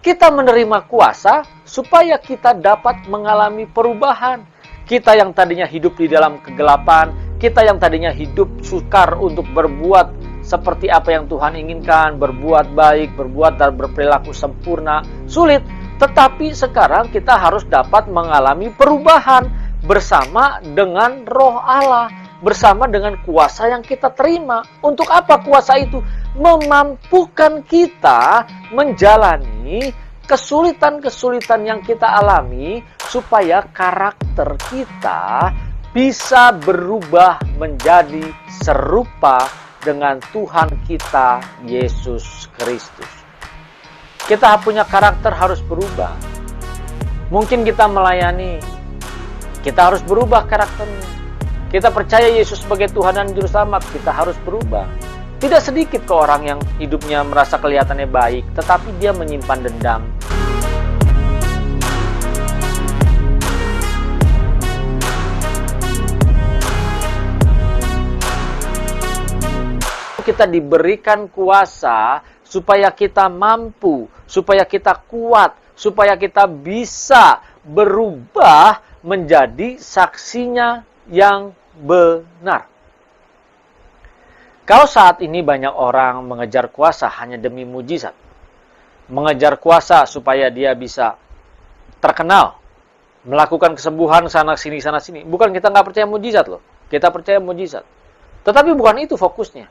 Kita menerima kuasa supaya kita dapat mengalami perubahan. Kita yang tadinya hidup di dalam kegelapan, kita yang tadinya hidup sukar untuk berbuat seperti apa yang Tuhan inginkan, berbuat baik, berbuat dan berperilaku sempurna, sulit. Tetapi sekarang kita harus dapat mengalami perubahan bersama dengan Roh Allah, bersama dengan kuasa yang kita terima. Untuk apa kuasa itu? Memampukan kita menjalani kesulitan-kesulitan yang kita alami supaya karakter kita bisa berubah menjadi serupa dengan Tuhan kita Yesus Kristus. Kita punya karakter harus berubah. Mungkin kita melayani, kita harus berubah karakternya. Kita percaya Yesus sebagai Tuhan dan Juru Selamat, kita harus berubah. Tidak sedikit ke orang yang hidupnya merasa kelihatannya baik, tetapi dia menyimpan dendam. Kita diberikan kuasa supaya kita mampu, supaya kita kuat, supaya kita bisa berubah menjadi saksinya yang benar. Kalau saat ini banyak orang mengejar kuasa hanya demi mujizat, mengejar kuasa supaya dia bisa terkenal, melakukan kesembuhan sana-sini, sana-sini. Bukan kita nggak percaya mujizat loh, kita percaya mujizat. Tetapi bukan itu fokusnya.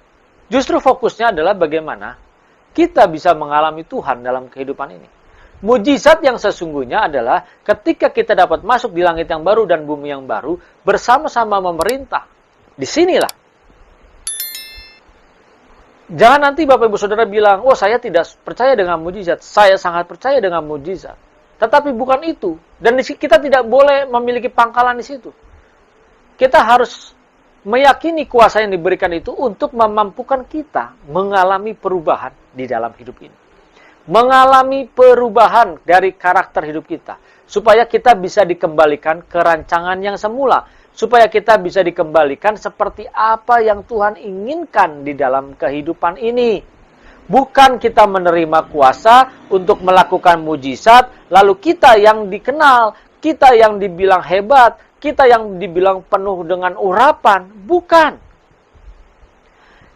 Justru fokusnya adalah bagaimana kita bisa mengalami Tuhan dalam kehidupan ini. Mujizat yang sesungguhnya adalah ketika kita dapat masuk di langit yang baru dan bumi yang baru, bersama-sama memerintah. Disinilah. Jangan nanti Bapak Ibu Saudara bilang, oh saya tidak percaya dengan mujizat, saya sangat percaya dengan mujizat. Tetapi bukan itu. Dan kita tidak boleh memiliki pangkalan di situ. Kita harus meyakini kuasa yang diberikan itu untuk memampukan kita mengalami perubahan di dalam hidup ini. Mengalami perubahan dari karakter hidup kita. Supaya kita bisa dikembalikan ke rancangan yang semula. Supaya kita bisa dikembalikan seperti apa yang Tuhan inginkan di dalam kehidupan ini. Bukan kita menerima kuasa untuk melakukan mujizat, lalu kita yang dikenal, kita yang dibilang hebat, kita yang dibilang penuh dengan urapan. Bukan.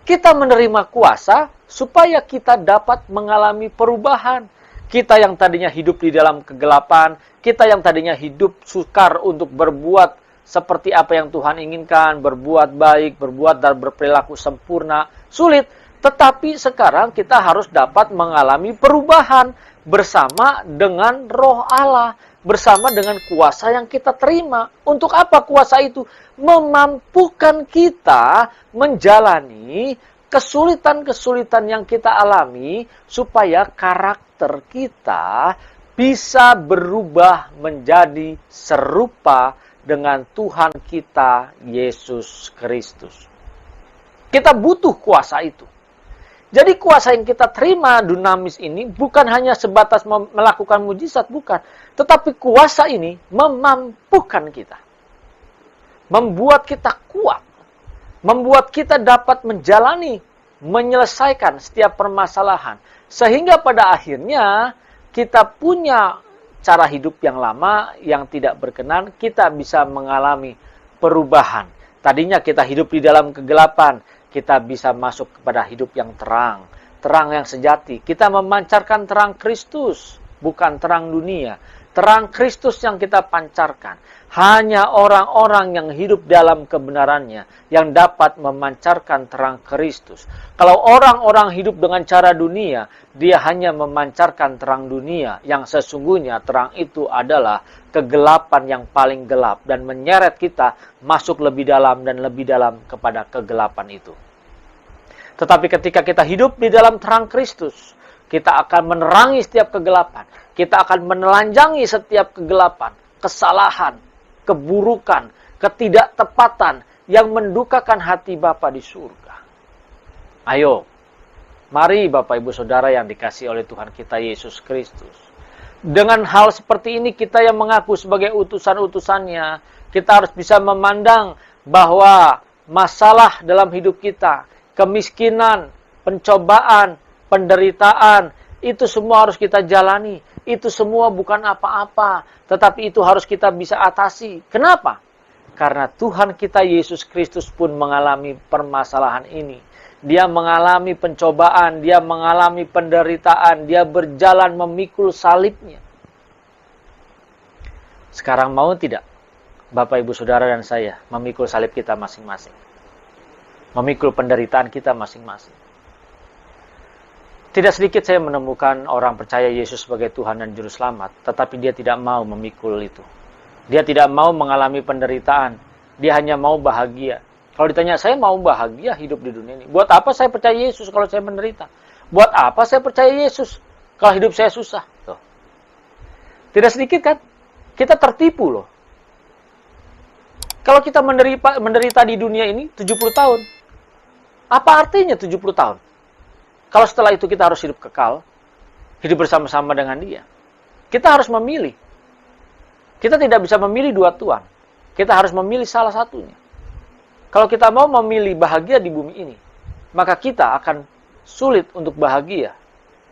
Kita menerima kuasa supaya kita dapat mengalami perubahan. Kita yang tadinya hidup di dalam kegelapan, kita yang tadinya hidup sukar untuk berbuat seperti apa yang Tuhan inginkan, berbuat baik, berbuat dan berperilaku sempurna, sulit. Tetapi sekarang kita harus dapat mengalami perubahan bersama dengan Roh Allah, bersama dengan kuasa yang kita terima. Untuk apa kuasa itu? Memampukan kita menjalani kesulitan-kesulitan yang kita alami supaya karakter kita bisa berubah menjadi serupa dengan Tuhan kita Yesus Kristus. Kita butuh kuasa itu. Jadi kuasa yang kita terima dunamis ini bukan hanya sebatas melakukan mujizat, bukan. Tetapi kuasa ini memampukan kita. Membuat kita kuat. Membuat kita dapat menjalani, menyelesaikan setiap permasalahan. Sehingga pada akhirnya kita punya cara hidup yang lama, yang tidak berkenan, kita bisa mengalami perubahan. Tadinya kita hidup di dalam kegelapan, kita bisa masuk kepada hidup yang terang. Terang yang sejati. Kita memancarkan terang Kristus, bukan terang dunia. Terang Kristus yang kita pancarkan. Hanya orang-orang yang hidup dalam kebenarannya yang dapat memancarkan terang Kristus. Kalau orang-orang hidup dengan cara dunia, dia hanya memancarkan terang dunia. Yang sesungguhnya terang itu adalah kegelapan yang paling gelap dan menyeret kita masuk lebih dalam dan lebih dalam kepada kegelapan itu. Tetapi ketika kita hidup di dalam terang Kristus, kita akan menerangi setiap kegelapan. Kita akan menelanjangi setiap kegelapan, kesalahan, keburukan, ketidaktepatan yang mendukakan hati Bapa di surga. Ayo, mari Bapak Ibu Saudara yang dikasihi oleh Tuhan kita Yesus Kristus. Dengan hal seperti ini kita yang mengaku sebagai utusan-utusannya, kita harus bisa memandang bahwa masalah dalam hidup kita, kemiskinan, pencobaan, penderitaan, Itu semua harus kita jalani. Itu semua bukan apa-apa. Tetapi itu harus kita bisa atasi. Kenapa? Karena Tuhan kita Yesus Kristus pun mengalami permasalahan ini. Dia mengalami pencobaan, dia mengalami penderitaan, dia berjalan memikul salibnya. Sekarang mau tidak Bapak, Ibu, Saudara, dan saya memikul salib kita masing-masing? Memikul penderitaan kita masing-masing. Tidak sedikit saya menemukan orang percaya Yesus sebagai Tuhan dan Juru Selamat, tetapi dia tidak mau memikul itu. Dia tidak mau mengalami penderitaan. Dia hanya mau bahagia. Kalau ditanya, saya mau bahagia hidup di dunia ini. Buat apa saya percaya Yesus kalau saya menderita? Buat apa saya percaya Yesus kalau hidup saya susah? Tuh. Tidak sedikit kan? Kita tertipu loh. Kalau kita menderita di dunia ini 70 tahun. Apa artinya 70 tahun? Kalau setelah itu kita harus hidup kekal, hidup bersama-sama dengan Dia. Kita harus memilih. Kita tidak bisa memilih dua Tuhan. Kita harus memilih salah satunya. Kalau kita mau memilih bahagia di bumi ini, maka kita akan sulit untuk bahagia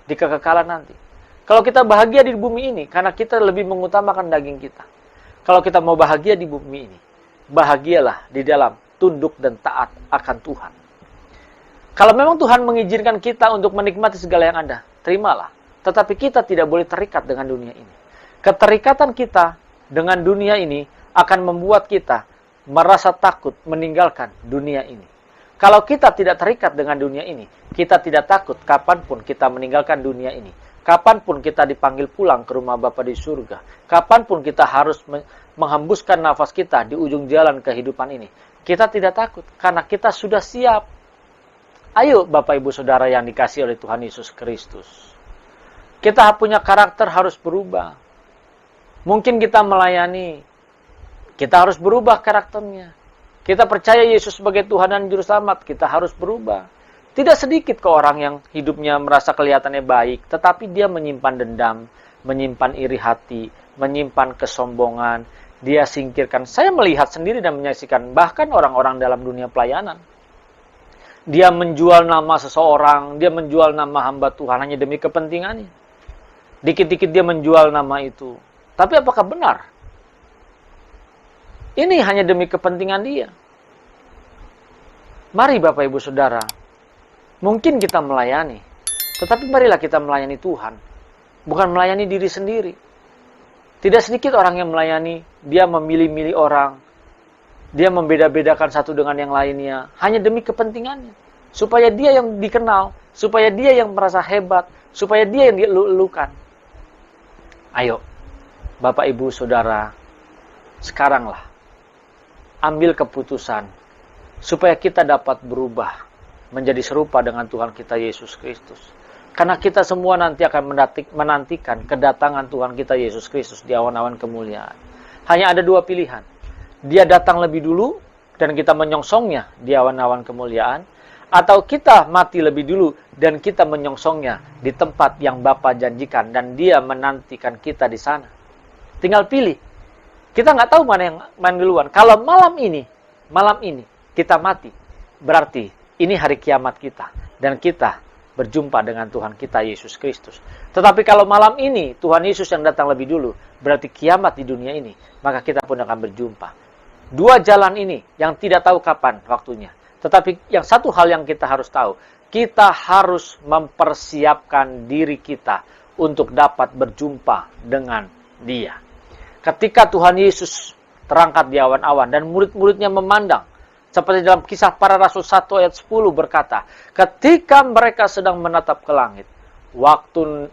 di kekekalan nanti. Kalau kita bahagia di bumi ini, karena kita lebih mengutamakan daging kita. Kalau kita mau bahagia di bumi ini, bahagialah di dalam tunduk dan taat akan Tuhan. Kalau memang Tuhan mengizinkan kita untuk menikmati segala yang ada, terimalah. Tetapi kita tidak boleh terikat dengan dunia ini. Keterikatan kita dengan dunia ini akan membuat kita merasa takut meninggalkan dunia ini. Kalau kita tidak terikat dengan dunia ini, kita tidak takut kapanpun kita meninggalkan dunia ini. Kapanpun kita dipanggil pulang ke rumah Bapa di surga. Kapanpun kita harus menghembuskan nafas kita di ujung jalan kehidupan ini. Kita tidak takut karena kita sudah siap. Ayo Bapak, Ibu, Saudara yang dikasihi oleh Tuhan Yesus Kristus. Kita punya karakter harus berubah. Mungkin kita melayani, kita harus berubah karakternya. Kita percaya Yesus sebagai Tuhan dan Juru Selamat, kita harus berubah. Tidak sedikit ke orang yang hidupnya merasa kelihatannya baik, tetapi dia menyimpan dendam, menyimpan iri hati, menyimpan kesombongan. Dia singkirkan. Saya melihat sendiri dan menyaksikan bahkan orang-orang dalam dunia pelayanan. Dia menjual nama seseorang, dia menjual nama hamba Tuhan hanya demi kepentingannya. Dikit-dikit dia menjual nama itu. Tapi apakah benar? Ini hanya demi kepentingan dia. Mari Bapak, Ibu, Saudara, mungkin kita melayani, tetapi marilah kita melayani Tuhan, bukan melayani diri sendiri. Tidak sedikit orang yang melayani, dia memilih-milih orang, dia membeda-bedakan satu dengan yang lainnya, hanya demi kepentingannya. Supaya dia yang dikenal, supaya dia yang merasa hebat, supaya dia yang dielu-elukan. Ayo, Bapak, Ibu, Saudara, sekaranglah ambil keputusan supaya kita dapat berubah menjadi serupa dengan Tuhan kita Yesus Kristus. Karena kita semua nanti akan menantikan kedatangan Tuhan kita Yesus Kristus di awan-awan kemuliaan. Hanya ada dua pilihan. Dia datang lebih dulu dan kita menyongsongnya di awan-awan kemuliaan, atau kita mati lebih dulu dan kita menyongsongnya di tempat yang Bapa janjikan dan Dia menantikan kita di sana. Tinggal pilih. Kita nggak tahu mana yang main duluan. Kalau malam ini kita mati, berarti ini hari kiamat kita dan kita berjumpa dengan Tuhan kita Yesus Kristus. Tetapi kalau malam ini Tuhan Yesus yang datang lebih dulu, berarti kiamat di dunia ini, maka kita pun akan berjumpa. Dua jalan ini yang tidak tahu kapan waktunya. Tetapi yang satu hal yang kita harus tahu, kita harus mempersiapkan diri kita untuk dapat berjumpa dengan Dia. Ketika Tuhan Yesus terangkat di awan-awan dan murid-muridnya memandang, seperti dalam Kisah Para Rasul 1 ayat 10 berkata, ketika mereka sedang menatap ke langit, waktu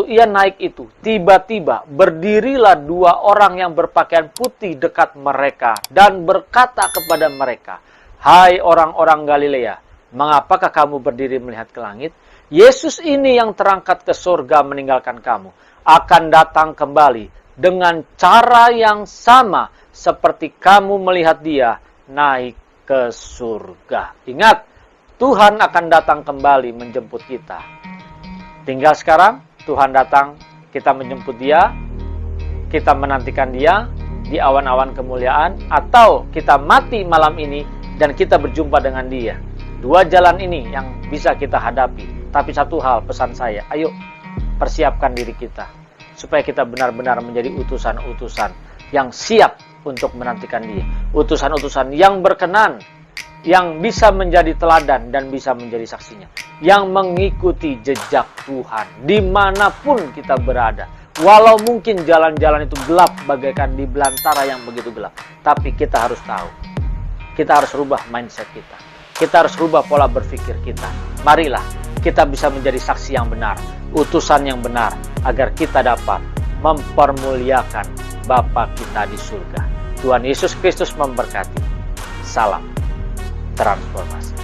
ia naik itu, tiba-tiba berdirilah dua orang yang berpakaian putih dekat mereka dan berkata kepada mereka, hai orang-orang Galilea, mengapakah kamu berdiri melihat ke langit? Yesus ini yang terangkat ke surga meninggalkan kamu, akan datang kembali dengan cara yang sama seperti kamu melihat Dia naik ke surga. Ingat, Tuhan akan datang kembali menjemput kita. Tinggal sekarang, Tuhan datang, kita menjemput Dia, kita menantikan Dia di awan-awan kemuliaan, atau kita mati malam ini dan kita berjumpa dengan Dia. Dua jalan ini yang bisa kita hadapi. Tapi satu hal pesan saya, ayo mempersiapkan diri kita supaya kita benar-benar menjadi utusan-utusan yang siap untuk menantikan Dia, utusan-utusan yang berkenan, yang bisa menjadi teladan dan bisa menjadi saksinya, yang mengikuti jejak Tuhan dimanapun kita berada. Walau mungkin jalan-jalan itu gelap bagaikan di belantara yang begitu gelap, tapi kita harus tahu, kita harus rubah mindset kita. Kita harus rubah pola berpikir kita. Marilah kita bisa menjadi saksi yang benar, utusan yang benar, agar kita dapat mempermuliakan Bapa kita di surga. Tuhan Yesus Kristus memberkati. Salam transformasi.